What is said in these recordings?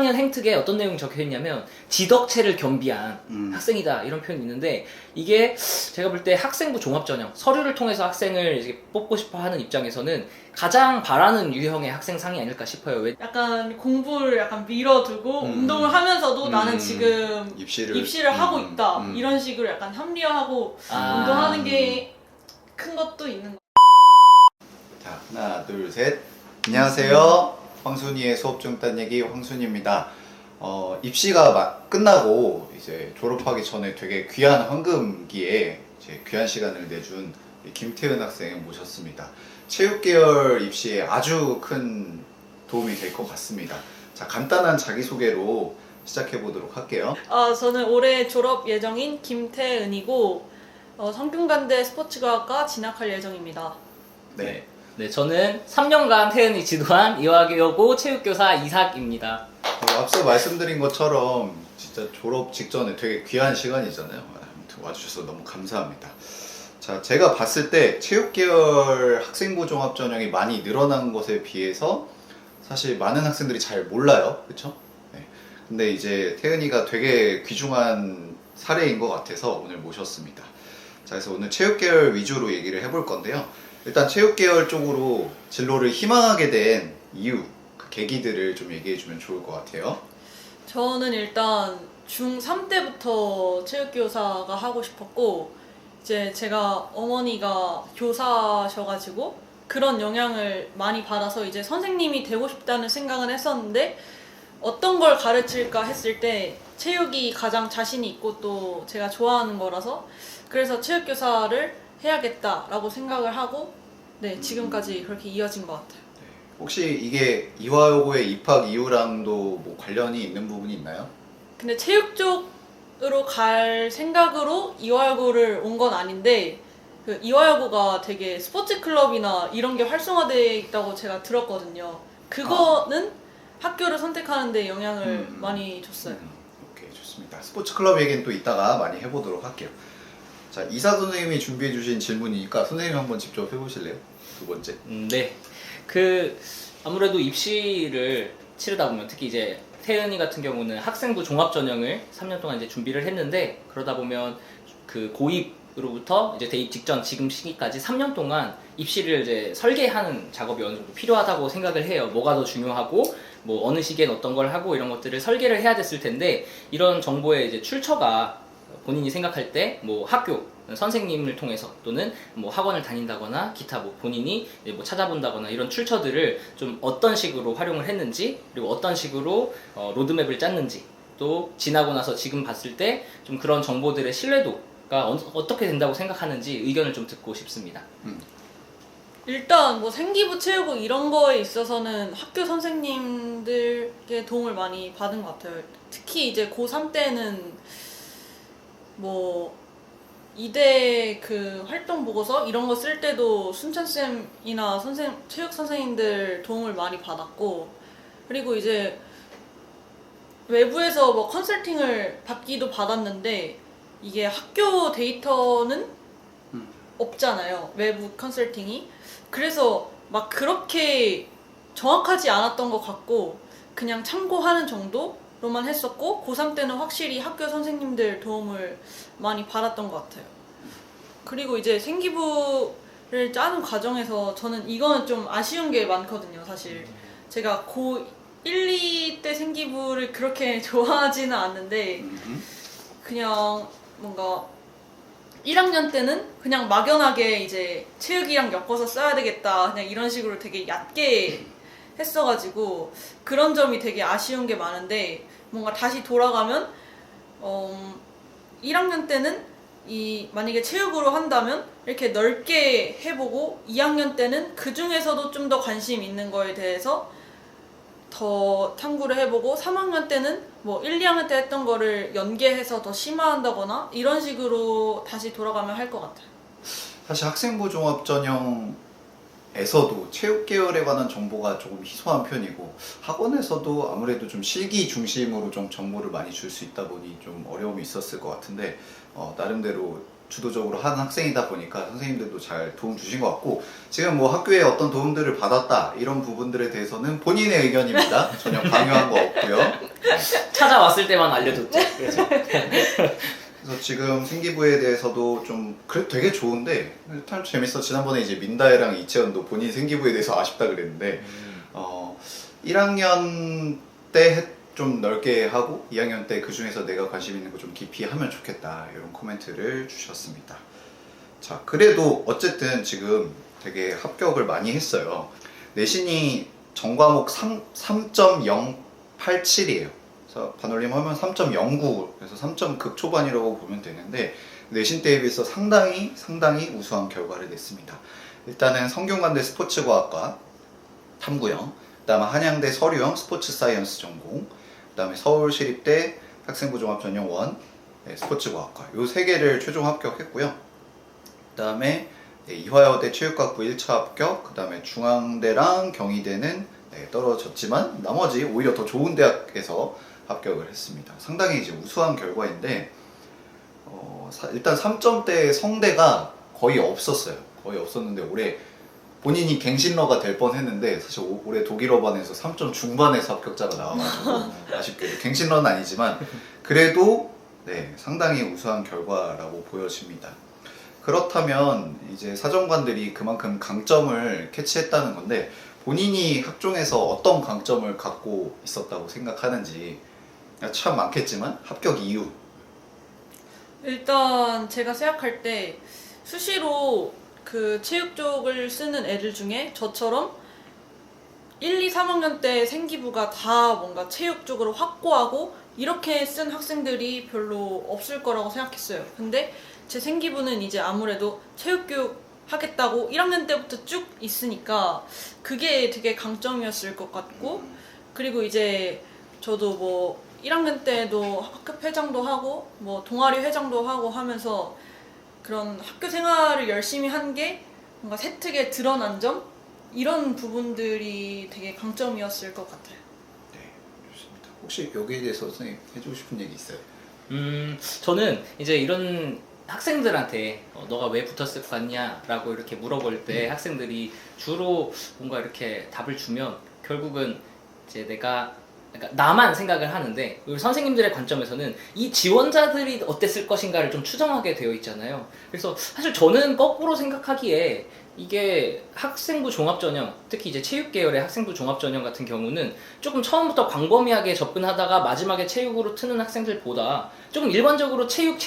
2학년 행특에 어떤 내용이 적혀 있냐면 지덕체를 겸비한 학생이다 이런 표현이 있는데, 이게 제가 볼 때 학생부 종합전형 서류를 통해서 학생을 이제 뽑고 싶어 하는 입장에서는 가장 바라는 유형의 학생상이 아닐까 싶어요. 왜? 약간 공부를 약간 밀어두고 운동을 하면서도 나는 지금 입시를 하고 있다 이런 식으로 약간 합리화하고 운동하는 게 큰 것도 있는 것 자, 하나, 둘, 셋. 안녕하세요. 황순이의 수업 중 딴 얘기 황순이입니다. 입시가 끝나고 이제 졸업하기 전에 되게 귀한 황금기에 이제 귀한 시간을 내준 김태은 학생을 모셨습니다. 체육계열 입시에 아주 큰 도움이 될 것 같습니다. 자, 간단한 자기소개로 시작해 보도록 할게요. 저는 올해 졸업 예정인 김태은이고 성균관대 스포츠과학과 진학할 예정입니다. 네. 네, 저는 3년간 태은이 지도한 이화여고 체육교사 이삭입니다. 앞서 말씀드린 것처럼 진짜 졸업 직전에 되게 귀한 시간이잖아요. 아무튼 와주셔서 너무 감사합니다. 자, 제가 봤을 때 체육계열 학생부 종합전형이 많이 늘어난 것에 비해서 사실 많은 학생들이 잘 몰라요. 그쵸? 네. 근데 이제 태은이가 되게 귀중한 사례인 것 같아서 오늘 모셨습니다. 자, 그래서 오늘 체육계열 위주로 얘기를 해볼 건데요. 일단 체육계열 쪽으로 진로를 희망하게 된 이유, 그 계기들을 좀 얘기해주면 좋을 것 같아요. 저는 일단 중3 때부터 체육교사가 하고 싶었고, 이제 제가 어머니가 교사셔가지고 그런 영향을 많이 받아서 이제 선생님이 되고 싶다는 생각은 했었는데, 어떤 걸 가르칠까 했을 때 체육이 가장 자신이 있고 또 제가 좋아하는 거라서, 그래서 체육교사를 해야겠다라고 생각을 하고 네, 지금까지 그렇게 이어진 것 같아요. 네. 혹시 이게 이화여고에 입학 이유랑도 뭐 관련이 있는 부분이 있나요? 근데 체육 쪽으로 갈 생각으로 이화여고를 온 건 아닌데, 그 이화여고가 되게 스포츠 클럽이나 이런 게 활성화되어 있다고 제가 들었거든요. 그거는 학교를 선택하는 데 영향을 많이 줬어요. 오케이, 좋습니다. 스포츠 클럽 얘기는 또 이따가 많이 해보도록 할게요. 자, 이사 선생님이 준비해 주신 질문이니까 선생님 한번 직접 해보실래요? 두 번째. 네. 아무래도 입시를 치르다 보면, 특히 이제 태은이 같은 경우는 학생부 종합전형을 3년 동안 이제 준비를 했는데, 그러다 보면 그 고입으로부터 이제 대입 직전 지금 시기까지 3년 동안 입시를 이제 설계하는 작업이 어느 정도 필요하다고 생각을 해요. 뭐가 더 중요하고, 뭐 어느 시기엔 어떤 걸 하고 이런 것들을 설계를 해야 됐을 텐데, 이런 정보의 이제 출처가 본인이 생각할 때 뭐 학교 선생님을 통해서 또는 뭐 학원을 다닌다거나 기타 뭐 본인이 뭐 찾아본다거나 이런 출처들을 좀 어떤 식으로 활용을 했는지, 그리고 어떤 식으로 로드맵을 짰는지, 또 지나고 나서 지금 봤을 때 좀 그런 정보들의 신뢰도가 어떻게 된다고 생각하는지 의견을 좀 듣고 싶습니다. 일단 뭐 생기부 채우고 이런 거에 있어서는 학교 선생님들의 도움을 많이 받은 것 같아요. 특히 이제 고3 때는 뭐 이대 그 활동 보고서 이런 거 쓸 때도 순찬쌤이나 체육 선생님들 도움을 많이 받았고, 그리고 이제 외부에서 뭐 컨설팅을 받기도 받았는데, 이게 학교 데이터는 없잖아요, 외부 컨설팅이. 그래서 막 그렇게 정확하지 않았던 것 같고 그냥 참고하는 정도로만 했었고, 고3 때는 확실히 학교 선생님들 도움을 많이 받았던 것 같아요. 그리고 이제 생기부를 짜는 과정에서 저는 이거는 좀 아쉬운 게 많거든요. 사실 제가 고1, 2 때 생기부를 그렇게 좋아하지는 않는데, 그냥 뭔가 1학년 때는 그냥 막연하게 이제 체육이랑 엮어서 써야 되겠다, 그냥 이런 식으로 되게 얕게 했어가지고 그런 점이 되게 아쉬운 게 많은데, 뭔가 다시 돌아가면 1학년 때는 만약에 체육으로 한다면 이렇게 넓게 해보고, 2학년 때는 그 중에서도 좀 더 관심 있는 거에 대해서 더 탐구를 해보고, 3학년 때는 뭐 1, 2학년 때 했던 거를 연계해서 더 심화한다거나 이런 식으로 다시 돌아가면 할 것 같아요. 사실 학생부 종합전형에서도 체육 계열에 관한 정보가 조금 희소한 편이고, 학원에서도 아무래도 좀 실기 중심으로 좀 정보를 많이 줄 수 있다 보니 좀 어려움이 있었을 것 같은데, 나름대로 주도적으로 한 학생이다 보니까 선생님들도 잘 도움 주신 것 같고, 지금 뭐 학교에 어떤 도움들을 받았다 이런 부분들에 대해서는 본인의 의견입니다. 전혀 강요한 거 없고요. 찾아왔을 때만 알려줬죠. 그래서 그래서 지금 생기부에 대해서도 좀 그래도 되게 좋은데 참 재밌어. 지난번에 이제 민다혜랑 이채연도 본인 생기부에 대해서 아쉽다 그랬는데 1학년 때 좀 넓게 하고 2학년 때 그 중에서 내가 관심 있는 거 좀 깊이 하면 좋겠다 이런 코멘트를 주셨습니다. 자, 그래도 어쨌든 지금 되게 합격을 많이 했어요. 내신이 전과목 3.087이에요. 그래서 반올림 하면 3.09, 그래서 3점 극초반이라고 보면 되는데 내신 때에 비해서 상당히 우수한 결과를 냈습니다. 일단은 성균관대 스포츠과학과 탐구형, 그 다음에 한양대 서류형 스포츠 사이언스 전공, 그 다음에 서울시립대 학생부 종합전형 1 스포츠과학과 요 세 개를 최종 합격했고요. 그 다음에 이화여대 체육학부 1차 합격, 그 다음에 중앙대랑 경희대는 떨어졌지만 나머지 오히려 더 좋은 대학에서 합격을 했습니다. 상당히 이제 우수한 결과인데 일단 3점대 성대가 거의 없었어요. 거의 없었는데 올해 본인이 갱신러가 될 뻔했는데 사실 올해 독일어반에서 3점 중반에서 합격자가 나와가지고 아쉽게도 갱신러는 아니지만 그래도 상당히 우수한 결과라고 보여집니다. 그렇다면 이제 사정관들이 그만큼 강점을 캐치했다는 건데 본인이 학종에서 어떤 강점을 갖고 있었다고 생각하는지 참 많겠지만 합격 이유. 일단 제가 생각할 때 수시로 그 체육 쪽을 쓰는 애들 중에 저처럼 1, 2, 3학년 때 생기부가 다 뭔가 체육 쪽으로 확고하고 이렇게 쓴 학생들이 별로 없을 거라고 생각했어요. 근데 제 생기부는 이제 아무래도 체육교육 하겠다고 1학년 때부터 쭉 있으니까 그게 되게 강점이었을 것 같고, 그리고 이제 저도 뭐 1학년 때도 학급 회장도 하고 뭐 동아리 회장도 하고 하면서 그런 학교 생활을 열심히 한 게 뭔가 세특에 드러난 점, 이런 부분들이 되게 강점이었을 것 같아요. 네, 좋습니다. 혹시 여기에 대해서 선생님 해주고 싶은 얘기 있어요? 저는 이제 이런 학생들한테 너가 왜 붙었을 것 같냐 라고 이렇게 물어볼 때 학생들이 주로 뭔가 이렇게 답을 주면 결국은 이제 그러니까 나만 생각을 하는데 우리 선생님들의 관점에서는 이 지원자들이 어땠을 것인가를 좀 추정하게 되어 있잖아요. 그래서 사실 저는 거꾸로 생각하기에 이게 학생부 종합전형, 특히 이제 체육 계열의 학생부 종합전형 같은 경우는 조금 처음부터 광범위하게 접근하다가 마지막에 체육으로 트는 학생들보다 조금 일반적으로 체육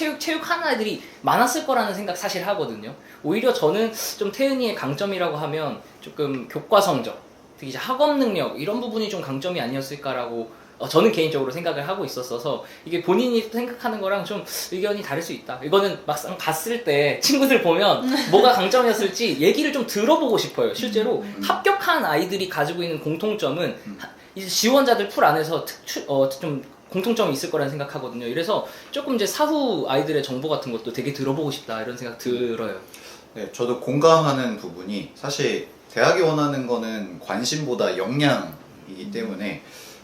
하는 아이들이 많았을 거라는 생각 사실 하거든요. 오히려 저는 좀 태은이의 강점이라고 하면 조금 교과 성적, 특히 이제 학업 능력 이런 부분이 좀 강점이 아니었을까라고 저는 개인적으로 생각을 하고 있었어서 이게 본인이 생각하는 거랑 좀 의견이 다를 수 있다. 이거는 막상 갔을 때 친구들 보면 뭐가 강점이었을지 얘기를 좀 들어보고 싶어요. 실제로 합격한 아이들이 가지고 있는 공통점은 이제 지원자들 풀 안에서 좀 공통점이 있을 거라는 생각하거든요. 그래서 조금 이제 사후 아이들의 정보 같은 것도 되게 들어보고 싶다 이런 생각 들어요. 네, 저도 공감하는 부분이 사실 대학이 원하는 거는 관심보다 역량이기 때문에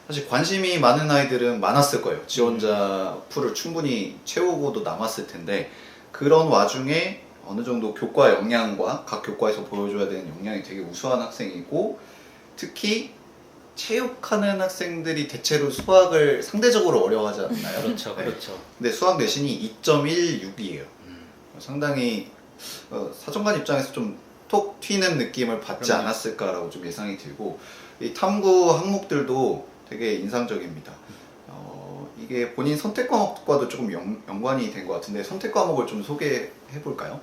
사실 관심이 많은 아이들은 많았을 거예요. 지원자 풀을 충분히 채우고도 남았을 텐데 그런 와중에 어느 정도 교과 역량과 각 교과에서 보여줘야 되는 역량이 되게 우수한 학생이고 특히 체육하는 학생들이 대체로 수학을 상대적으로 어려워하지 않나요? 그렇죠, 네. 그렇죠. 근데 수학 내신이 2.16이에요. 상당히 사정관 입장에서 좀 톡 튀는 느낌을 받지 그럼요. 않았을까라고 좀 예상이 들고 이 탐구 항목들도 되게 인상적입니다. 이게 본인 선택 과목과도 조금 연관이 된 것 같은데 선택 과목을 좀 소개해 볼까요?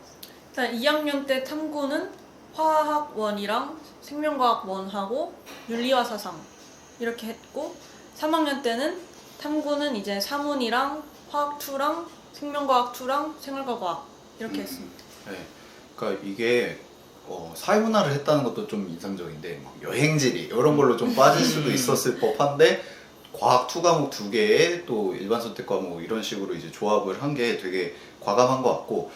일단 2학년 때 탐구는 화학 1이랑 생명과학 1하고 윤리와 사상 이렇게 했고, 3학년 때는 탐구는 이제 사문이랑 화학 2랑 생명과학 2랑 생활과학 이렇게 했습니다. 네. 그러니까 이게 사회문화를 했다는 것도 좀 인상적인데 뭐 여행지리 이런 걸로 좀 빠질 수도 있었을 법한데 과학 2과목 2개에 또 일반 선택 과목 이런 식으로 이제 조합을 한 게 되게 과감한 것 같고,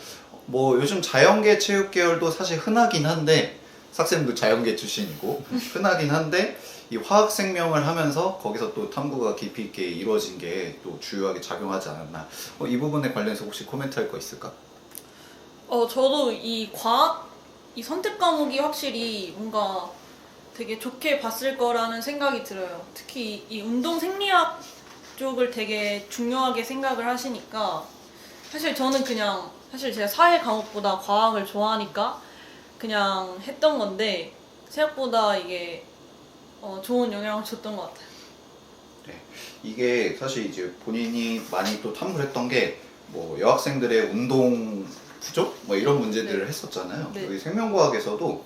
뭐 요즘 자연계 체육 계열도 사실 흔하긴 한데 삭쌤도 자연계 출신이고 흔하긴 한데 이 화학 생명을 하면서 거기서 또 탐구가 깊이 있게 이루어진 게 또 주요하게 작용하지 않았나. 이 부분에 관련해서 혹시 코멘트 할 거 있을까? 저도 이 과학, 이 선택 과목이 확실히 뭔가 되게 좋게 봤을 거라는 생각이 들어요. 특히 이 운동 생리학 그쪽을 되게 중요하게 생각을 하시니까 사실 저는 그냥 사실 제가 사회 과목보다 과학을 좋아하니까 그냥 했던 건데 생각보다 이게 좋은 영향을 줬던 것 같아요. 네. 이게 사실 이제 본인이 많이 또 탐구를 했던 게 뭐 여학생들의 운동 부족 뭐 이런 문제들을 네. 했었잖아요. 네. 여기 생명과학에서도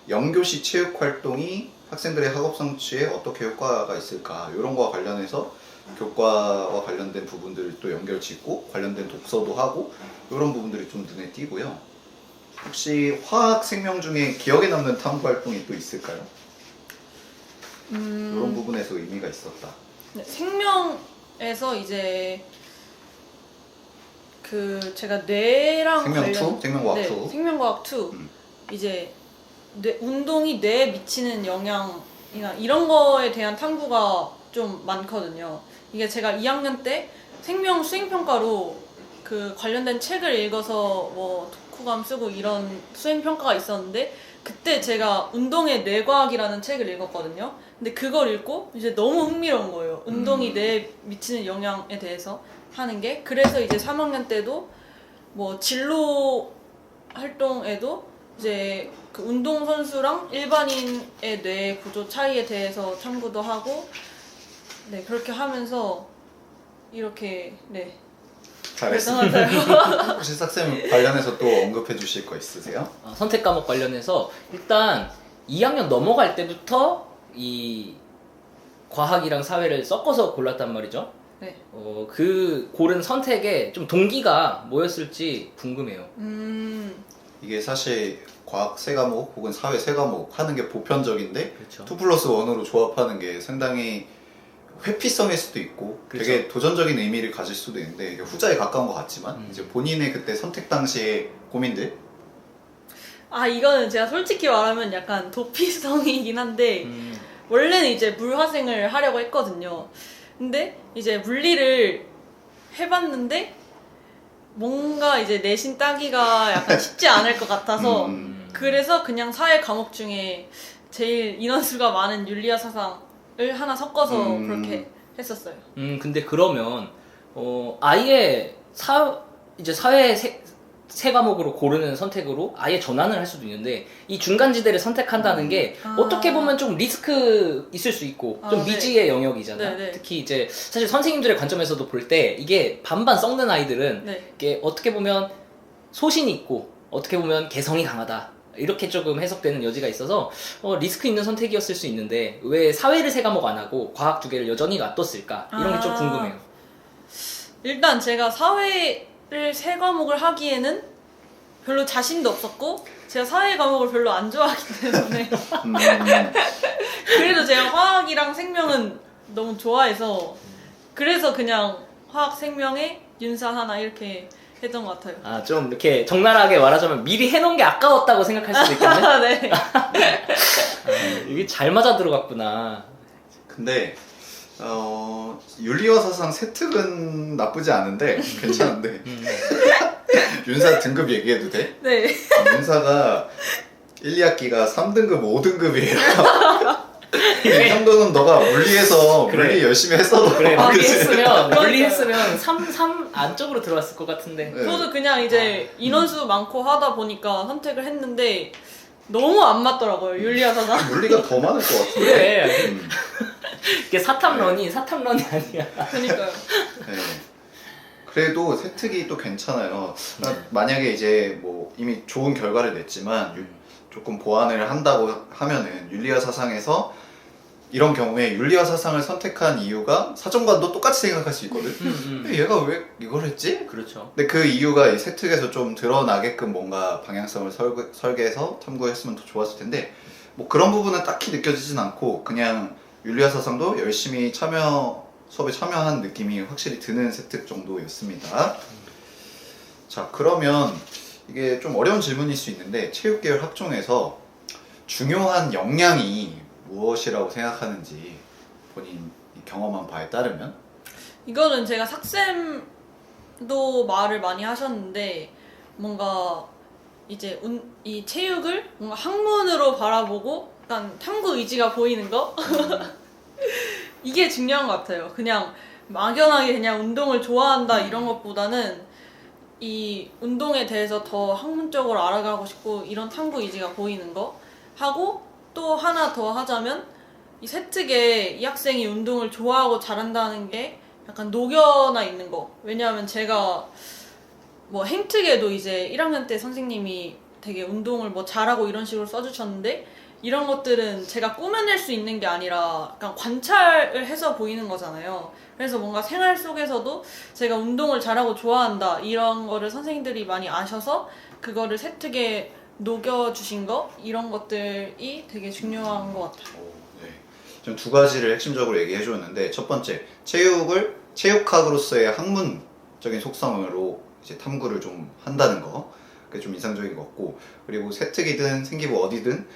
영교시 체육 활동이 학생들의 학업 성취에 어떻게 효과가 있을까 이런 거와 관련해서 교과와 관련된 부분들을 또 연결 짓고 관련된 독서도 하고 이런 부분들이 좀 눈에 띄고요. 혹시 화학 생명 중에 기억에 남는 탐구 활동이 또 있을까요? 이런 부분에서 의미가 있었다. 네, 생명에서 이제 그 제가 뇌랑 생명 관련 2? 생명과학 네, 2? 생명과학 2 이제 운동이 뇌에 미치는 영향이나 이런 거에 대한 탐구가 좀 많거든요. 이게 제가 2학년 때 생명 수행평가로 그 관련된 책을 읽어서 뭐 독후감 쓰고 이런 수행평가가 있었는데 그때 제가 운동의 뇌과학이라는 책을 읽었거든요. 근데 그걸 읽고 이제 너무 흥미로운 거예요. 운동이 뇌에 미치는 영향에 대해서 하는 게. 그래서 이제 3학년 때도 뭐 진로 활동에도 이제 그 운동선수랑 일반인의 뇌 구조 차이에 대해서 탐구도 하고 네 그렇게 하면서 이렇게 네 잘했습니다. 그랬던 것 같아요. 혹시 싹쌤 관련해서 또 언급해 주실 거 있으세요? 선택 과목 관련해서 일단 2학년 넘어갈 때부터 이 과학이랑 사회를 섞어서 골랐단 말이죠. 네. 그 고른 선택에 좀 동기가 뭐였을지 궁금해요. 이게 사실 과학 세 과목 혹은 사회 세 과목 하는 게 보편적인데 그렇죠. 2+1으로 조합하는 게 상당히 회피성일 수도 있고 그렇죠. 되게 도전적인 의미를 가질 수도 있는데 이게 후자에 가까운 것 같지만 이제 본인의 그때 선택 당시의 고민들 아 이거는 제가 솔직히 말하면 약간 도피성이긴 한데 원래는 이제 물화생을 하려고 했거든요. 근데 이제 물리를 해봤는데 뭔가 이제 내신 따기가 약간 쉽지 않을 것 같아서 그래서 그냥 사회 과목 중에 제일 인원수가 많은 윤리와 사상을 하나 섞어서 그렇게 했었어요. 근데 그러면 아예 이제 사회 세 과목으로 고르는 선택으로 아예 전환을 할 수도 있는데 이 중간지대를 선택한다는 게 어떻게 보면 좀 리스크 있을 수 있고 좀 네. 미지의 영역이잖아요. 네, 네. 특히 이제 사실 선생님들의 관점에서도 볼 때 이게 반반 썩는 아이들은 네. 이게 어떻게 보면 소신이 있고 어떻게 보면 개성이 강하다. 이렇게 조금 해석되는 여지가 있어서 리스크 있는 선택이었을 수 있는데 왜 사회를 세 과목 안 하고 과학 두 개를 여전히 놔뒀을까? 이런 게 좀 궁금해요. 일단 제가 사회를 세 과목을 하기에는 별로 자신도 없었고 제가 사회 과목을 별로 안 좋아하기 때문에 그래도 제가 화학이랑 생명은 너무 좋아해서 그래서 그냥 화학 생명에 윤사 하나 이렇게 했던 것 같아요. 좀 이렇게 적나라하게 말하자면 미리 해놓은 게 아까웠다고 생각할 수도 있겠네. 네. 이게 잘 맞아 들어갔구나. 근데 윤리와 사상 세특은 나쁘지 않은데 괜찮은데 윤사 등급 얘기해도 돼? 네. 윤사가 1, 2학기가 3등급, 5등급이에요. 이 정도는 너가 물리에서 그래. 물리 열심히 했어도 그래, 아, 물리했으면 그러니까요. 3 안쪽으로 들어왔을 것 같은데. 네. 저도 그냥 이제 인원수 많고 하다 보니까 선택을 했는데 너무 안 맞더라고요. 윤리와 사상. 물리가 더 많을 것 같은데. 그래. 이게 사탐런이 아니야. 그러니까요. 네. 그래도 세특이 또 괜찮아요. 만약에 이제 뭐 이미 좋은 결과를 냈지만 조금 보완을 한다고 하면은 윤리와 사상에서 이런 경우에 윤리와 사상을 선택한 이유가 사정관도 똑같이 생각할 수 있거든. 근데 얘가 왜 이걸 했지? 그렇죠. 근데 그 이유가 이 세특에서 좀 드러나게끔 뭔가 방향성을 설계해서 탐구했으면 더 좋았을 텐데 뭐 그런 부분은 딱히 느껴지진 않고 그냥 윤리와 사상도 열심히 수업에 참여한 느낌이 확실히 드는 세특 정도였습니다. 자, 그러면 이게 좀 어려운 질문일 수 있는데 체육계열 학종에서 중요한 역량이 무엇이라고 생각하는지 본인 경험한 바에 따르면? 이거는 제가 삭쌤도 말을 많이 하셨는데 뭔가 이제 이 체육을 뭔가 학문으로 바라보고 약간 탐구 의지가 보이는 거? 이게 중요한 것 같아요. 그냥 막연하게 그냥 운동을 좋아한다 이런 것보다는 이 운동에 대해서 더 학문적으로 알아가고 싶고 이런 탐구 의지가 보이는 거 하고, 또 하나 더 하자면 이 세특에 이 학생이 운동을 좋아하고 잘한다는 게 약간 녹여나 있는 거. 왜냐하면 제가 뭐 행특에도 이제 1학년 때 선생님이 되게 운동을 뭐 잘하고 이런 식으로 써주셨는데, 이런 것들은 제가 꾸며낼 수 있는 게 아니라 약간 관찰을 해서 보이는 거잖아요. 그래서 뭔가 생활 속에서도 제가 운동을 잘하고 좋아한다 이런 거를 선생님들이 많이 아셔서 그거를 세특에 녹여주신 거, 이런 것들이 되게 중요한 것 같아요. 네. 좀 두 가지를 핵심적으로 얘기해 줬는데, 첫 번째, 체육을 체육학으로서의 학문적인 속성으로 이제 탐구를 좀 한다는 거, 그게 좀 인상적인 것 같고, 그리고 세특이든 생기부 어디든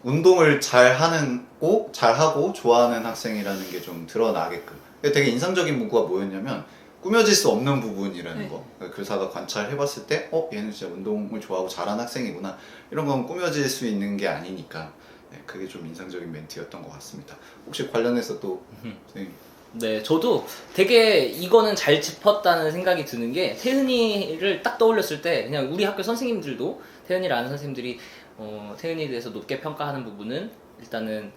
운동을 잘하고 좋아하는 학생이라는 게 좀 드러나게끔. 되게 인상적인 문구가 뭐였냐면, 꾸며질 수 없는 부분이라는 네. 거. 교사가 관찰해봤을 때, 얘는 진짜 운동을 좋아하고 잘하는 학생이구나. 이런 건 꾸며질 수 있는 게 아니니까. 네, 그게 좀 인상적인 멘트였던 것 같습니다. 혹시 관련해서 또 선생님? 네, 저도 되게 이거는 잘 짚었다는 생각이 드는 게, 태은이를 딱 떠올렸을 때 그냥 우리 학교 선생님들도, 태은이를 아는 선생님들이 태은이에 대해서 높게 평가하는 부분은 일단은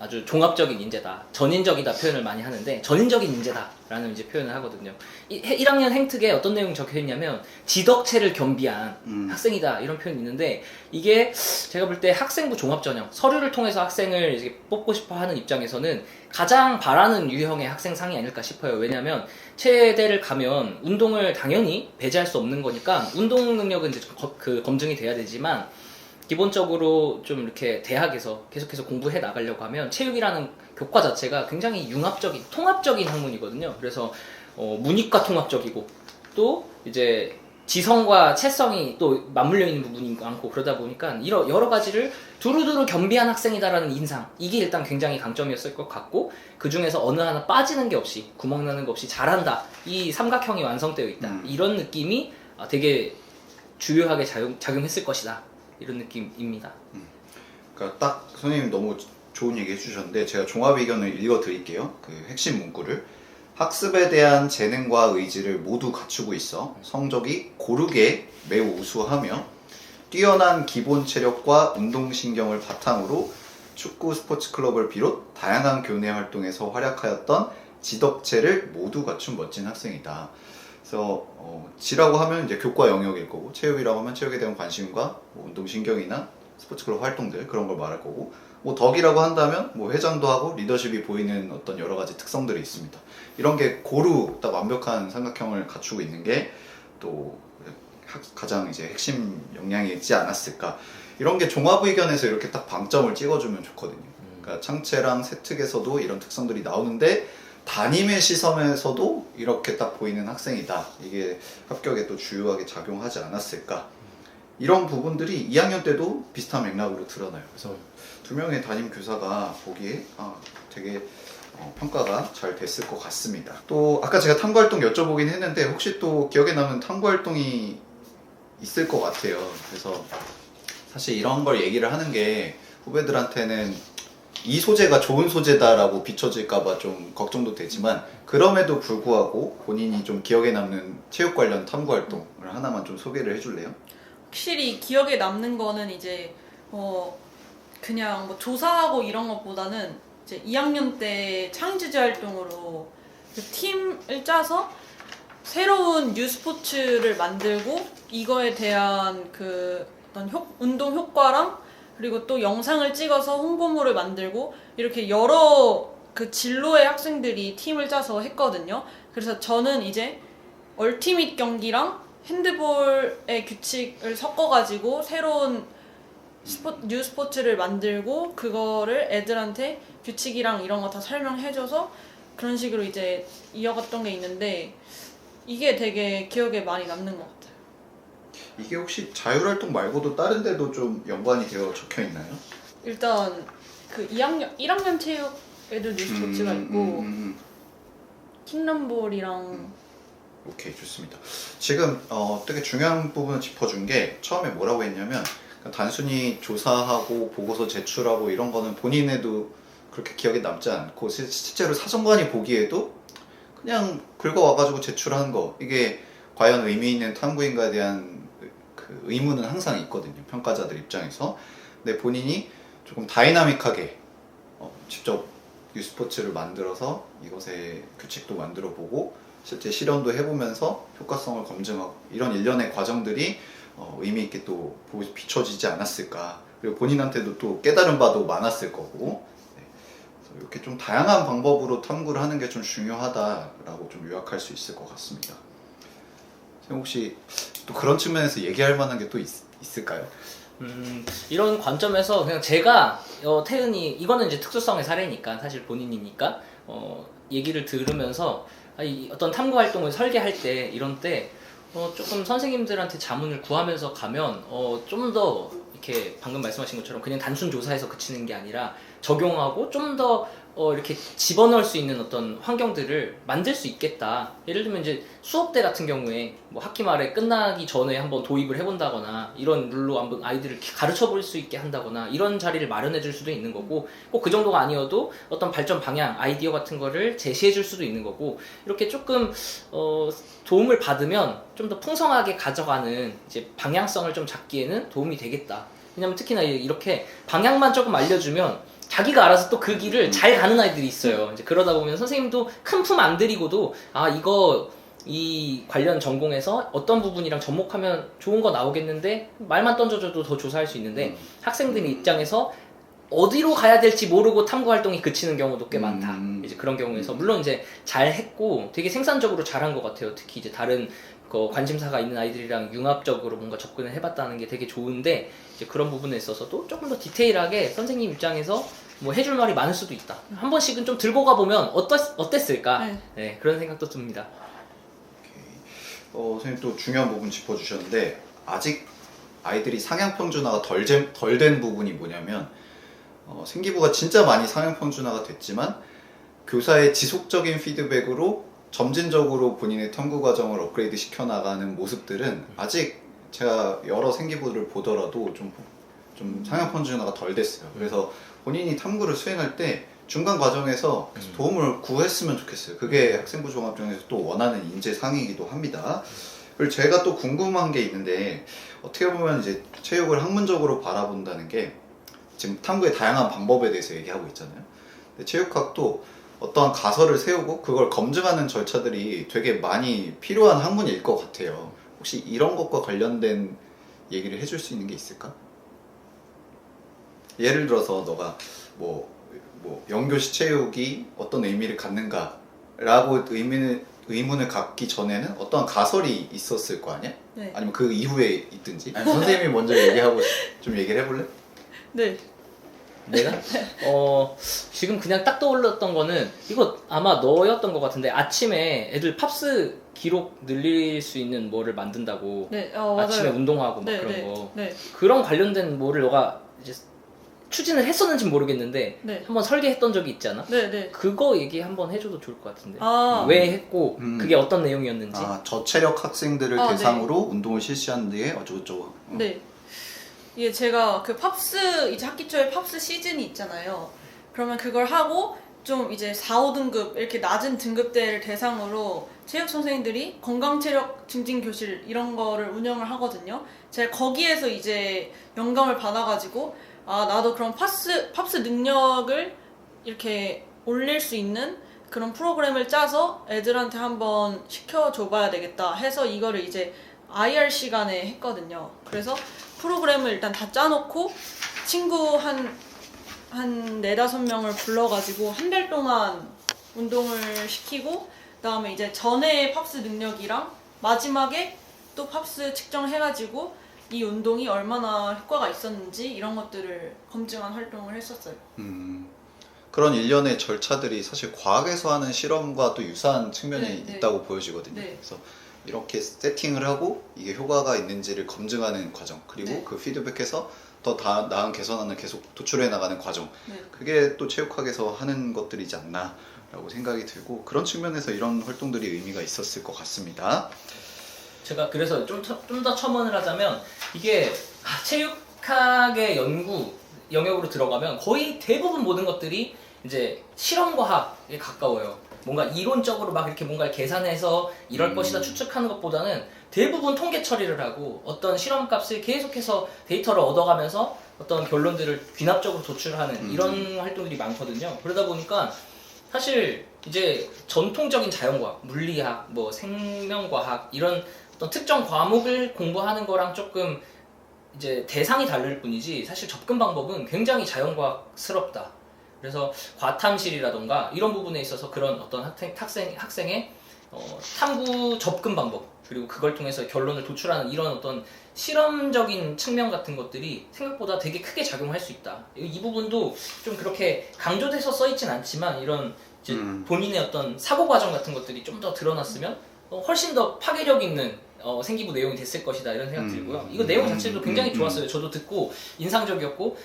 아주 종합적인 인재다, 전인적이다 표현을 많이 하는데, 전인적인 인재다라는 이제 표현을 하거든요. 1학년 행특에 어떤 내용이 적혀 있냐면 지덕체를 겸비한 학생이다 이런 표현이 있는데, 이게 제가 볼 때 학생부 종합전형 서류를 통해서 학생을 이제 뽑고 싶어 하는 입장에서는 가장 바라는 유형의 학생상이 아닐까 싶어요. 왜냐하면 체대를 가면 운동을 당연히 배제할 수 없는 거니까 운동 능력은 이제 검증이 돼야 되지만, 기본적으로 좀 이렇게 대학에서 계속해서 공부해 나가려고 하면 체육이라는 교과 자체가 굉장히 융합적인, 통합적인 학문이거든요. 그래서 문이과 통합적이고, 또 이제 지성과 채성이 또 맞물려 있는 부분이 많고, 그러다 보니까 이런 여러 가지를 두루두루 겸비한 학생이다라는 인상, 이게 일단 굉장히 강점이었을 것 같고, 그 중에서 어느 하나 빠지는 게 없이, 구멍 나는 거 없이 잘한다, 이 삼각형이 완성되어 있다, 이런 느낌이 되게 주요하게 작용했을 것이다, 이런 느낌입니다. 그러니까 딱 선생님 너무 좋은 얘기 해주셨는데, 제가 종합 의견을 읽어드릴게요. 그 핵심 문구를. 학습에 대한 재능과 의지를 모두 갖추고 있어 성적이 고르게 매우 우수하며, 뛰어난 기본 체력과 운동신경을 바탕으로 축구 스포츠 클럽을 비롯 다양한 교내 활동에서 활약하였던 지덕체를 모두 갖춘 멋진 학생이다. 그래서 지라고 하면 이제 교과 영역일 거고, 체육이라고 하면 체육에 대한 관심과 뭐 운동신경이나 스포츠클럽 활동들, 그런 걸 말할 거고, 뭐 덕이라고 한다면 뭐 회장도 하고 리더십이 보이는 어떤 여러 가지 특성들이 있습니다. 이런 게 고루 딱 완벽한 삼각형을 갖추고 있는 게 또 가장 이제 핵심 역량이 있지 않았을까. 이런 게 종합 의견에서 이렇게 딱 방점을 찍어주면 좋거든요. 그러니까 창체랑 세특에서도 이런 특성들이 나오는데, 담임의 시선에서도 이렇게 딱 보이는 학생이다, 이게 합격에 또 주요하게 작용하지 않았을까. 이런 부분들이 2학년 때도 비슷한 맥락으로 드러나요. 그래서 두 명의 담임 교사가 보기에 되게 평가가 잘 됐을 것 같습니다. 또 아까 제가 탐구활동 여쭤보긴 했는데, 혹시 또 기억에 남는 탐구활동이 있을 것 같아요. 그래서 사실 이런 걸 얘기를 하는 게 후배들한테는 이 소재가 좋은 소재다라고 비춰질까봐 좀 걱정도 되지만, 그럼에도 불구하고 본인이 좀 기억에 남는 체육 관련 탐구 활동을 하나만 좀 소개를 해줄래요? 확실히 기억에 남는 거는 이제 그냥 뭐 조사하고 이런 것보다는 이제 2학년 때 창의주제 활동으로 그 팀을 짜서 새로운 뉴스포츠를 만들고, 이거에 대한 그 어떤 운동 효과랑, 그리고 또 영상을 찍어서 홍보물을 만들고, 이렇게 여러 그 진로의 학생들이 팀을 짜서 했거든요. 그래서 저는 이제 얼티밋 경기랑 핸드볼의 규칙을 섞어가지고 새로운 뉴스포츠를 만들고, 그거를 애들한테 규칙이랑 이런 거 다 설명해줘서 그런 식으로 이제 이어갔던 게 있는데, 이게 되게 기억에 많이 남는 것 같아요. 이게 혹시 자율활동 말고도 다른 데도 좀 연관이 되어 적혀 있나요? 일단 그 1학년 체육에도 뉴스포츠가 있고, 킹덤볼이랑 오케이, 좋습니다. 지금 되게 중요한 부분을 짚어준 게, 처음에 뭐라고 했냐면 단순히 조사하고 보고서 제출하고 이런 거는 본인에도 그렇게 기억에 남지 않고, 실제로 사정관이 보기에도 그냥 긁어와가지고 제출하는 거, 이게 과연 의미 있는 탐구인가에 대한 그 의문은 항상 있거든요, 평가자들 입장에서. 근데 본인이 조금 다이나믹하게 직접 유스포츠를 만들어서 이것의 규칙도 만들어 보고 실제 실현도 해보면서 효과성을 검증하고, 이런 일련의 과정들이 의미 있게 또 비춰지지 않았을까. 그리고 본인한테도 또 깨달은 바도 많았을 거고. 네. 그래서 이렇게 좀 다양한 방법으로 탐구를 하는 게 좀 중요하다라고 좀 요약할 수 있을 것 같습니다. 혹시 또 그런 측면에서 얘기할 만한 게 또 있을까요? 이런 관점에서 그냥 제가 태은이 이거는 이제 특수성의 사례니까 사실 본인이니까 얘기를 들으면서 어떤 탐구 활동을 설계할 때 이런 때 조금 선생님들한테 자문을 구하면서 가면 좀 더 이렇게 방금 말씀하신 것처럼 그냥 단순 조사에서 그치는 게 아니라 적용하고 좀 더 이렇게 집어넣을 수 있는 어떤 환경들을 만들 수 있겠다. 예를 들면 이제 수업 때 같은 경우에 뭐 학기 말에 끝나기 전에 한번 도입을 해본다거나 이런 룰로 한번 아이들을 가르쳐 볼 수 있게 한다거나 이런 자리를 마련해 줄 수도 있는 거고, 꼭 그 정도가 아니어도 어떤 발전 방향, 아이디어 같은 거를 제시해 줄 수도 있는 거고, 이렇게 조금 도움을 받으면 좀 더 풍성하게 가져가는 이제 방향성을 좀 잡기에는 도움이 되겠다. 왜냐면 특히나 이렇게 방향만 조금 알려주면 자기가 알아서 또 그 길을 잘 가는 아이들이 있어요. 이제 그러다 보면 선생님도 큰 품 안 들이고도 이 관련 전공에서 어떤 부분이랑 접목하면 좋은 거 나오겠는데 말만 던져줘도 더 조사할 수 있는데 학생들 입장에서 어디로 가야 될지 모르고 탐구 활동이 그치는 경우도 꽤 많다. 이제 그런 경우에서 물론 이제 잘 했고 되게 생산적으로 잘한 것 같아요. 특히 이제 다른 관심사가 있는 아이들이랑 융합적으로 뭔가 접근을 해봤다는 게 되게 좋은데, 이제 그런 부분에 있어서도 조금 더 디테일하게 선생님 입장에서 뭐 해줄 말이 많을 수도 있다. 한 번씩은 좀 들고 가보면 어땠을까? 네, 그런 생각도 듭니다. 선생님 또 중요한 부분 짚어주셨는데, 아직 아이들이 상향 평준화가 덜 된 부분이 뭐냐면, 생기부가 진짜 많이 상향 평준화가 됐지만 교사의 지속적인 피드백으로 점진적으로 본인의 탐구 과정을 업그레이드 시켜 나가는 모습들은 아직 제가 여러 생기부를 보더라도 좀 상향 평준화가 덜 됐어요. 그래서 본인이 탐구를 수행할 때 중간 과정에서 계속 도움을 구했으면 좋겠어요. 그게 학생부 종합전형에서 또 원하는 인재 상이기도 합니다. 그리고 제가 또 궁금한 게 있는데, 어떻게 보면 이제 체육을 학문적으로 바라본다는 게 지금 탐구의 다양한 방법에 대해서 얘기하고 있잖아요. 근데 체육학도 어떠한 가설을 세우고 그걸 검증하는 절차들이 되게 많이 필요한 학문일 것 같아요. 혹시 이런 것과 관련된 얘기를 해줄 수 있는 게 있을까? 예를 들어서 너가 뭐 영교시 체육이 어떤 의미를 갖는가라고 의문을 갖기 전에는 어떠한 가설이 있었을 거 아니야? 네. 아니면 그 이후에 있든지. 아니, 선생님이 먼저 얘기하고 좀 얘기를 해볼래? 네. 내가? 지금 그냥 딱 떠올랐던 거는 이거 아마 너였던 것 같은데, 아침에 애들 팝스 기록 늘릴 수 있는 뭐를 만든다고. 네, 맞아요. 아침에 운동하고 막 네, 그런 네, 거. 네. 그런 관련된 뭐를 너가 이제 추진을 했었는지 모르겠는데 네. 한번 설계했던 적이 있잖아. 네, 네. 그거 얘기 한번 해줘도 좋을 것 같은데. 아. 왜 했고 그게 어떤 내용이었는지. 저체력 학생들을 네. 대상으로 운동을 실시한 뒤에 어쩌고저쩌고. 네. 이게 제가 그 팝스, 이제 학기 초에 팝스 시즌이 있잖아요. 그러면 그걸 하고 좀 이제 4, 5등급 이렇게 낮은 등급대를 대상으로 체육 선생님들이 건강체력 증진 교실 이런 거를 운영을 하거든요. 제가 거기에서 이제 영감을 받아가지고 나도 그런 팝스 능력을 이렇게 올릴 수 있는 그런 프로그램을 짜서 애들한테 한번 시켜줘봐야 되겠다 해서 이거를 이제 IR 시간에 했거든요. 그래서 프로그램을 일단 다 짜놓고 친구 한 4-5명을 불러가지고 한 달 동안 운동을 시키고, 그 다음에 이제 전에 팝스 능력이랑 마지막에 또 팝스 측정해가지고 이 운동이 얼마나 효과가 있었는지 이런 것들을 검증한 활동을 했었어요. 그런 일련의 절차들이 사실 과학에서 하는 실험과 또 유사한 측면이 네, 있다고 보여지거든요. 네. 그래서 이렇게 세팅을 하고 이게 효과가 있는지를 검증하는 과정, 그리고 네. 그 피드백해서 더 나은 개선안을 계속 도출해 나가는 과정, 네. 그게 또 체육학에서 하는 것들이지 않나라고 생각이 들고, 그런 측면에서 이런 활동들이 의미가 있었을 것 같습니다. 제가 그래서 좀 더 첨언을 하자면, 이게 체육학의 연구 영역으로 들어가면 거의 대부분 모든 것들이 이제 실험과학에 가까워요. 뭔가 이론적으로 막 이렇게 뭔가를 계산해서 이럴 것이다 추측하는 것보다는 대부분 통계 처리를 하고 어떤 실험값을 계속해서 데이터를 얻어가면서 어떤 결론들을 귀납적으로 도출하는 이런 활동들이 많거든요. 그러다 보니까 사실 이제 전통적인 자연과학, 물리학, 뭐 생명과학 이런 어떤 특정 과목을 공부하는 거랑 조금 이제 대상이 다를 뿐이지 사실 접근 방법은 굉장히 자연과학스럽다. 그래서 과탐실이라던가 이런 부분에 있어서 그런 어떤 학생의 탐구 접근 방법 그리고 그걸 통해서 결론을 도출하는 이런 어떤 실험적인 측면 같은 것들이 생각보다 되게 크게 작용할 수 있다. 이 부분도 좀 그렇게 강조돼서 써있진 않지만 이런 이제 본인의 어떤 사고 과정 같은 것들이 좀 더 드러났으면 훨씬 더 파괴력 있는 생기부 내용이 됐을 것이다 이런 생각 들고요. 이거 내용 자체도 굉장히 좋았어요. 저도 듣고 인상적이었고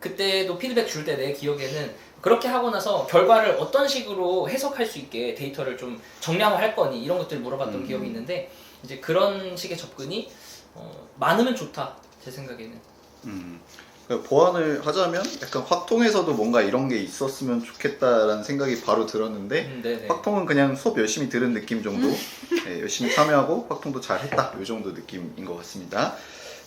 그때도 피드백 줄 때 내 기억에는 그렇게 하고 나서 결과를 어떤 식으로 해석할 수 있게 데이터를 좀 정량화할 거니 이런 것들 물어봤던 기억이 있는데 이제 그런 식의 접근이 많으면 좋다 제 생각에는. 보완을 하자면 약간 확통에서도 뭔가 이런 게 있었으면 좋겠다라는 생각이 바로 들었는데 네네. 확통은 그냥 수업 열심히 들은 느낌 정도 네, 열심히 참여하고 확통도 잘 했다 이 정도 느낌인 것 같습니다.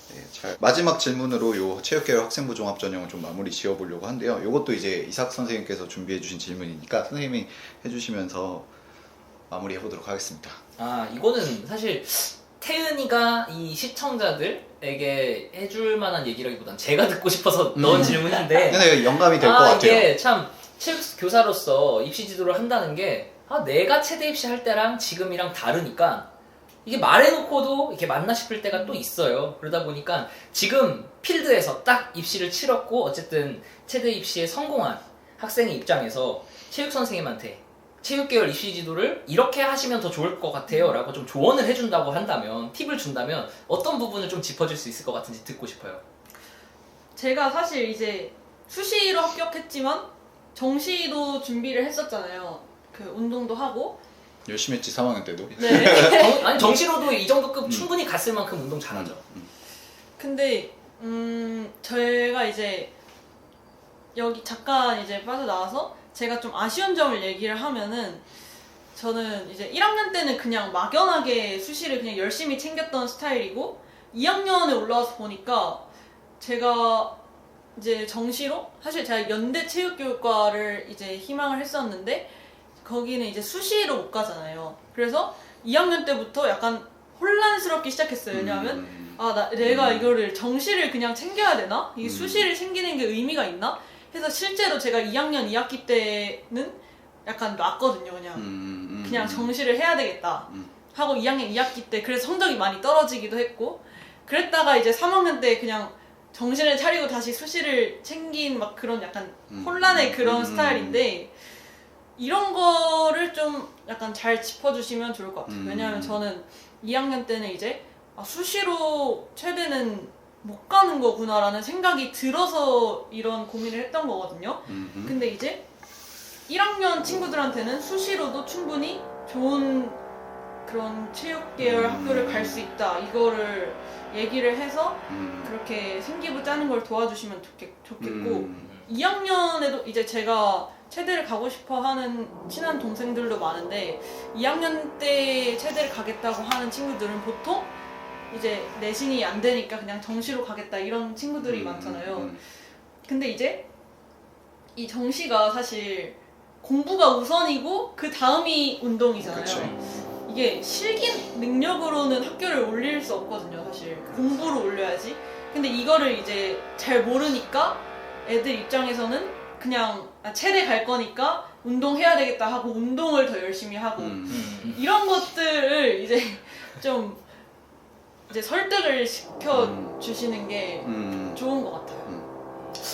네, 마지막 질문으로 요 체육계열 학생부 종합전형을 좀 마무리 지어보려고 한데요. 요것도 이제 이삭 선생님께서 준비해 주신 질문이니까 선생님이 해주시면서 마무리 해보도록 하겠습니다. 이거는 사실 태은이가 이 시청자들에게 해줄 만한 얘기라기보단 제가 듣고 싶어서 넣은 질문인데 근데 영감이 될 것 같아요. 이게 참 체육 교사로서 입시 지도를 한다는 게 내가 체대 입시 할 때랑 지금이랑 다르니까 이게 말해놓고도 이게 맞나 싶을 때가 또 있어요. 그러다 보니까 지금 필드에서 딱 입시를 치렀고 어쨌든 체대 입시에 성공한 학생의 입장에서 체육 선생님한테 체육계열 입시 지도를 이렇게 하시면 더 좋을 것 같아요 라고 좀 조언을 해준다고 한다면, 팁을 준다면 어떤 부분을 좀 짚어줄 수 있을 것 같은지 듣고 싶어요. 제가 사실 이제 수시로 합격했지만 정시도 준비를 했었잖아요. 그 운동도 하고. 열심히 했지 3학년 때도. 네. 아니 정시로도 이 정도급 충분히 갔을 만큼 운동 잘하죠. 근데 제가 이제 여기 잠깐 이제 빠져나와서 제가 좀 아쉬운 점을 얘기를 하면은 저는 이제 1학년 때는 그냥 막연하게 수시를 그냥 열심히 챙겼던 스타일이고 2학년에 올라와서 보니까 제가 이제 정시로 사실 제가 연대 체육교육과를 이제 희망을 했었는데 거기는 이제 수시로 못 가잖아요. 그래서 2학년 때부터 약간 혼란스럽게 시작했어요. 왜냐하면 내가 이거를 정시를 그냥 챙겨야 되나? 이 수시를 챙기는 게 의미가 있나? 해서 실제로 제가 2학년 2학기 때는 약간 놨거든요. 그냥 정시를 해야 되겠다 하고 2학년 2학기 때 그래서 성적이 많이 떨어지기도 했고 그랬다가 이제 3학년 때 그냥 정신을 차리고 다시 수시를 챙긴 막 그런 약간 혼란의 그런 스타일인데 이런 거를 좀 약간 잘 짚어주시면 좋을 것 같아요. 왜냐하면 저는 2학년 때는 이제 수시로 최대는 못 가는 거구나라는 생각이 들어서 이런 고민을 했던 거거든요. 근데 이제 1학년 친구들한테는 수시로도 충분히 좋은 그런 체육 계열 학교를 갈 수 있다. 이거를 얘기를 해서 그렇게 생기부 짜는 걸 도와주시면 좋겠고 2학년에도 이제 제가 체대를 가고 싶어 하는 친한 동생들도 많은데 2학년 때 체대를 가겠다고 하는 친구들은 보통 이제 내신이 안 되니까 그냥 정시로 가겠다 이런 친구들이 많잖아요. 근데 이제 이 정시가 사실 공부가 우선이고 그 다음이 운동이잖아요. 그쵸. 이게 실기 능력으로는 학교를 올릴 수 없거든요, 사실. 공부로 올려야지. 근데 이거를 이제 잘 모르니까 애들 입장에서는 그냥 체대 갈 거니까 운동해야 되겠다 하고 운동을 더 열심히 하고 이런 것들을 이제 좀 이제 설득을 시켜주시는 게 좋은 것 같아요.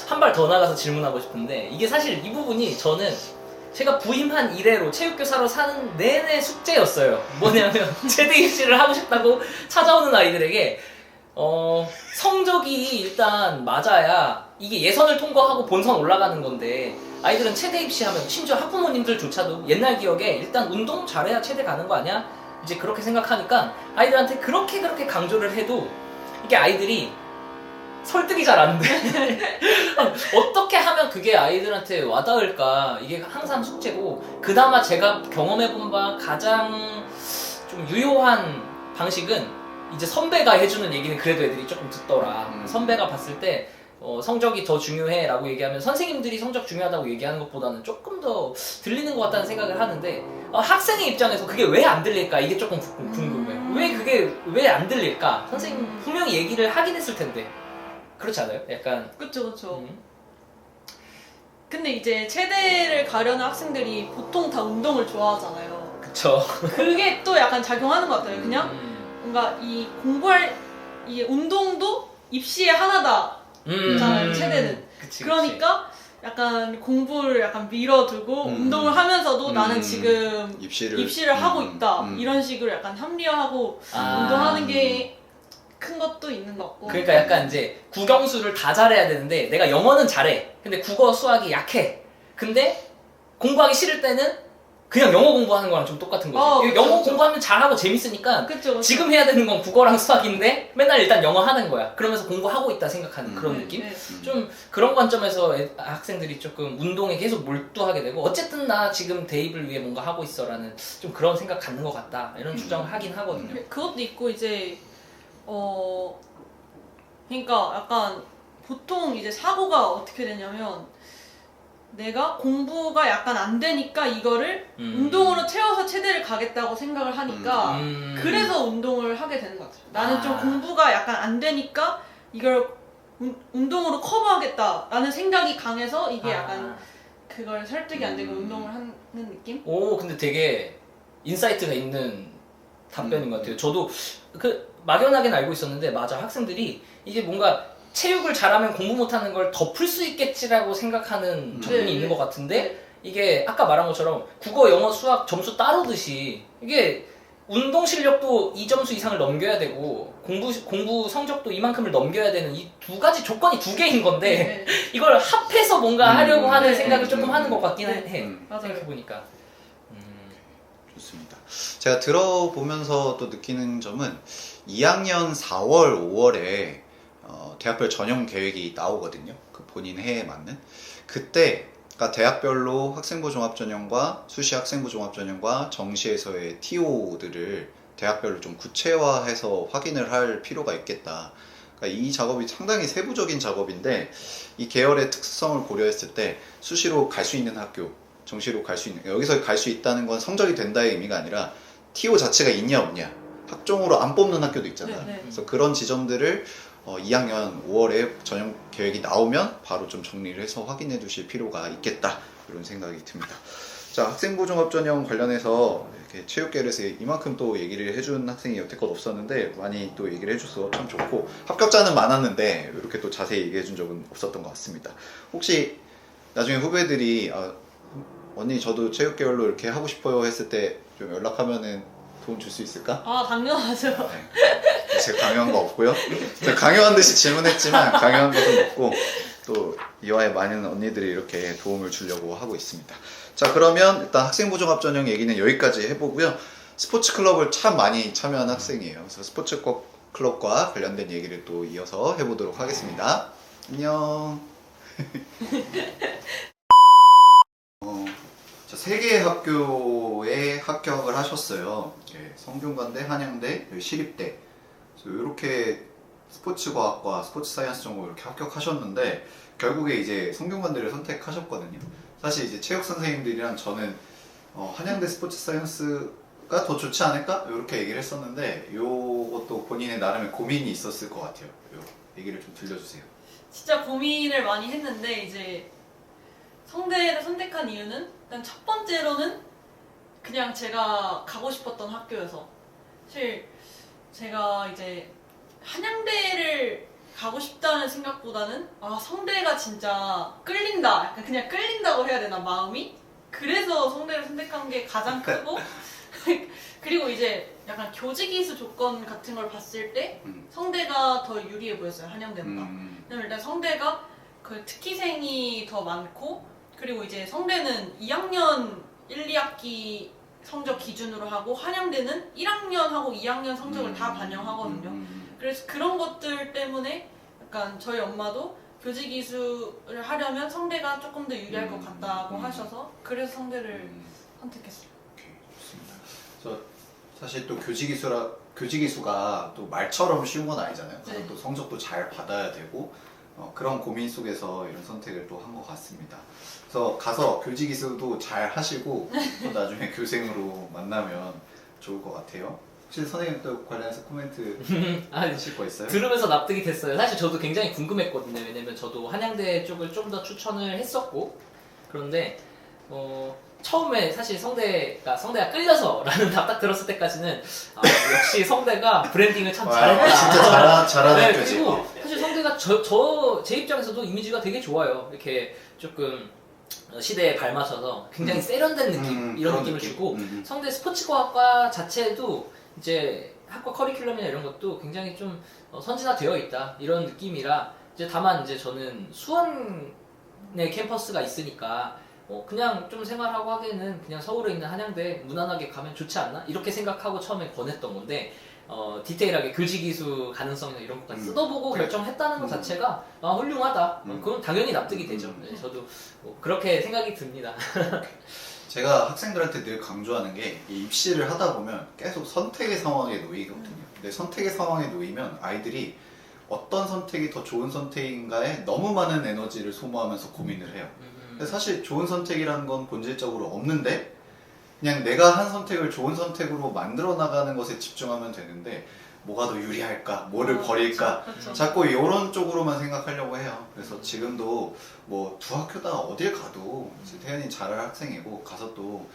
한 발 더 나가서 질문하고 싶은데 이게 사실 이 부분이 저는 제가 부임한 이래로 체육교사로 사는 내내 숙제였어요. 뭐냐면 체대 입시를 하고 싶다고 찾아오는 아이들에게 성적이 일단 맞아야 이게 예선을 통과하고 본선 올라가는 건데 아이들은 체대 입시하면 심지어 학부모님들조차도 옛날 기억에 일단 운동 잘해야 체대 가는 거 아니야? 이제 그렇게 생각하니까 아이들한테 그렇게 강조를 해도 이게 아이들이 설득이 잘 안 돼. 어떻게 하면 그게 아이들한테 와닿을까? 이게 항상 숙제고, 그나마 제가 경험해본 바 가장 좀 유효한 방식은 이제 선배가 해주는 얘기는 그래도 애들이 조금 듣더라. 선배가 봤을 때 성적이 더 중요해 라고 얘기하면 선생님들이 성적 중요하다고 얘기하는 것보다는 조금 더 들리는 것 같다는 생각을 하는데, 학생의 입장에서 그게 왜 안 들릴까? 이게 조금 궁금해. 왜 그게 왜 안 들릴까? 선생님 분명히 얘기를 하긴 했을 텐데. 그렇지 않아요? 약간. 그쵸. 근데 이제 체대를 가려는 학생들이 보통 다 운동을 좋아하잖아요. 그쵸. 그게 또 약간 작용하는 것 같아요. 그냥 뭔가 이 공부할 이 운동도 입시의 하나다. 체대는. 그치. 그러니까 약간 공부를 약간 밀어두고 운동을 하면서도 나는 지금 입시를 하고 있다. 이런 식으로 약간 합리화하고 운동하는 게 큰 것도 있는 것 같고. 그러니까 약간 이제 국영수를 다 잘해야 되는데 내가 영어는 잘해. 근데 국어 수학이 약해. 근데 공부하기 싫을 때는 그냥 영어 공부하는 거랑 좀 똑같은 거지. 그쵸, 영어 그쵸. 공부하면 잘하고 재밌으니까 그쵸. 지금 해야 되는 건 국어랑 수학인데 맨날 일단 영어 하는 거야. 그러면서 공부하고 있다 생각하는 그런 네, 느낌? 네. 좀 그런 관점에서 학생들이 조금 운동에 계속 몰두하게 되고, 어쨌든 나 지금 대입을 위해 뭔가 하고 있어라는 좀 그런 생각 갖는 것 같다, 이런 주장을 하긴 하거든요. 그것도 있고 이제 그러니까 약간 보통 이제 사고가 어떻게 되냐면, 내가 공부가 약간 안 되니까 이거를 운동으로 채워서 체대를 가겠다고 생각을 하니까 그래서 운동을 하게 되는 것 같아요. 나는 좀 공부가 약간 안 되니까 이걸 운동으로 커버하겠다라는 생각이 강해서 이게 약간 그걸 설득이 안 되고 운동을 하는 느낌? 오, 근데 되게 인사이트가 있는 답변인 것 같아요. 저도 막연하게는 알고 있었는데, 맞아, 학생들이 이게 뭔가 체육을 잘하면 공부 못하는 걸 덮을 수 있겠지라고 생각하는 접근이 있는 것 같은데, 이게 아까 말한 것처럼 국어, 영어, 수학 점수 따르듯이 이게 운동 실력도 이 점수 이상을 넘겨야 되고 공부 성적도 이만큼을 넘겨야 되는 이 두 가지 조건이 두 개인 건데 이걸 합해서 뭔가 하려고 하는 생각을 조금 하는 것 같긴 해. 생각해보니까. 좋습니다. 제가 들어보면서 또 느끼는 점은 2학년 4월, 5월에 대학별 전형 계획이 나오거든요. 그 본인 해에 맞는. 그때 그러니까 대학별로 학생부 종합전형과 수시 학생부 종합전형과 정시에서의 TO들을 대학별로 좀 구체화해서 확인을 할 필요가 있겠다. 그러니까 이 작업이 상당히 세부적인 작업인데, 이 계열의 특성을 고려했을 때 수시로 갈 수 있는 학교, 정시로 갈 수 있는, 여기서 갈 수 있다는 건 성적이 된다의 의미가 아니라 TO 자체가 있냐 없냐, 학종으로 안 뽑는 학교도 있잖아요. 그래서 그런 지점들을 2학년 5월에 전형 계획이 나오면 바로 좀 정리를 해서 확인해 두실 필요가 있겠다, 이런 생각이 듭니다. 자, 학생부 종합전형 관련해서 이렇게 체육계열에서 이만큼 또 얘기를 해준 학생이 여태껏 없었는데 많이 또 얘기를 해줘서 참 좋고, 합격자는 많았는데 이렇게 또 자세히 얘기해 준 적은 없었던 것 같습니다. 혹시 나중에 후배들이 언니 저도 체육계열로 이렇게 하고 싶어요 했을 때 좀 연락하면은 도움 줄 수 있을까? 당연하죠. 네. 제가 강요한 거 없고요. 제가 강요한 듯이 질문했지만 강요한 것은 없고, 또 이화의 많은 언니들이 이렇게 도움을 주려고 하고 있습니다. 자, 그러면 일단 학생부 종합전형 얘기는 여기까지 해보고요. 스포츠 클럽을 참 많이 참여한 학생이에요. 그래서 스포츠 클럽과 관련된 얘기를 또 이어서 해보도록 하겠습니다. 안녕. 자, 3개의 학교에 합격을 하셨어요. 성균관대, 한양대, 시립대. 그래서 이렇게 스포츠과학과 스포츠사이언스 전공 이렇게 합격하셨는데, 결국에 이제 성균관대를 선택하셨거든요. 사실 이제 체육 선생님들이랑 저는 한양대 스포츠사이언스가 더 좋지 않을까? 이렇게 얘기를 했었는데, 요것도 본인의 나름의 고민이 있었을 것 같아요. 요 얘기를 좀 들려주세요. 진짜 고민을 많이 했는데, 이제 성대를 선택한 이유는 일단 첫 번째로는 그냥 제가 가고 싶었던 학교여서, 사실 제가 이제 한양대를 가고 싶다는 생각보다는 성대가 진짜 끌린다, 약간 그냥 끌린다고 해야 되나, 마음이? 그래서 성대를 선택한 게 가장 크고 그리고 이제 약간 교직이수 조건 같은 걸 봤을 때 성대가 더 유리해 보였어요, 한양대보다. 왜냐면 일단 성대가 그 특기생이 더 많고, 그리고 이제 성대는 2학년 1, 2학기 성적 기준으로 하고, 한양대는 1학년하고 2학년 성적을 다 반영하거든요. 그래서 그런 것들 때문에 약간 저희 엄마도 교직 이수를 하려면 성대가 조금 더 유리할 것 같다고 하셔서 그래서 성대를 선택했어요. 오케이, 좋습니다. 그래서 사실 또 교직이수가 또 말처럼 쉬운 건 아니잖아요. 그래서 네. 또 성적도 잘 받아야 되고 그런 고민 속에서 이런 선택을 또 한 것 같습니다. 그래서 가서 교직이수도 잘 하시고 또 나중에 교생으로 만나면 좋을 것 같아요. 혹시 선생님 또 관련해서 코멘트 아, 하실 거 있어요? 들으면서 납득이 됐어요. 사실 저도 굉장히 궁금했거든요. 왜냐면 저도 한양대 쪽을 좀 더 추천을 했었고, 그런데 처음에 사실 성대가 끌려서라는 답 딱 들었을 때까지는 역시 성대가 브랜딩을 참 잘했다. 진짜 잘하는 네, 교직. 그리고 사실 성대가 제 입장에서도 이미지가 되게 좋아요. 이렇게 조금 시대에 발맞춰서 굉장히 세련된 느낌 이런 그런 느낌을 느낌. 주고 성대 스포츠과학과 자체도 이제 학과 커리큘럼이나 이런 것도 굉장히 좀 선진화되어 있다 이런 느낌이라 이제 다만 이제 저는 수원에 캠퍼스가 있으니까 그냥 좀 생활하고 하기에는 그냥 서울에 있는 한양대 무난하게 가면 좋지 않나 이렇게 생각하고 처음에 권했던 건데 디테일하게 교직이수 가능성이나 이런 것까지 뜯어보고 그래. 결정했다는 것 자체가 훌륭하다. 그건 당연히 납득이 되죠. 네, 저도 그렇게 생각이 듭니다. 제가 학생들한테 늘 강조하는 게 이 입시를 하다 보면 계속 선택의 상황에 놓이거든요. 근데 선택의 상황에 놓이면 아이들이 어떤 선택이 더 좋은 선택인가에 너무 많은 에너지를 소모하면서 고민을 해요. 근데 사실 좋은 선택이라는 건 본질적으로 없는데 그냥 내가 한 선택을 좋은 선택으로 만들어 나가는 것에 집중하면 되는데 뭐가 더 유리할까? 뭐를 버릴까? 그렇죠. 자꾸 이런 쪽으로만 생각하려고 해요. 그래서 지금도 뭐 두 학교다 어딜 가도 이제 태연이 잘할 학생이고 가서 또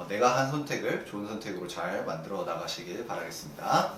내가 한 선택을 좋은 선택으로 잘 만들어 나가시길 바라겠습니다.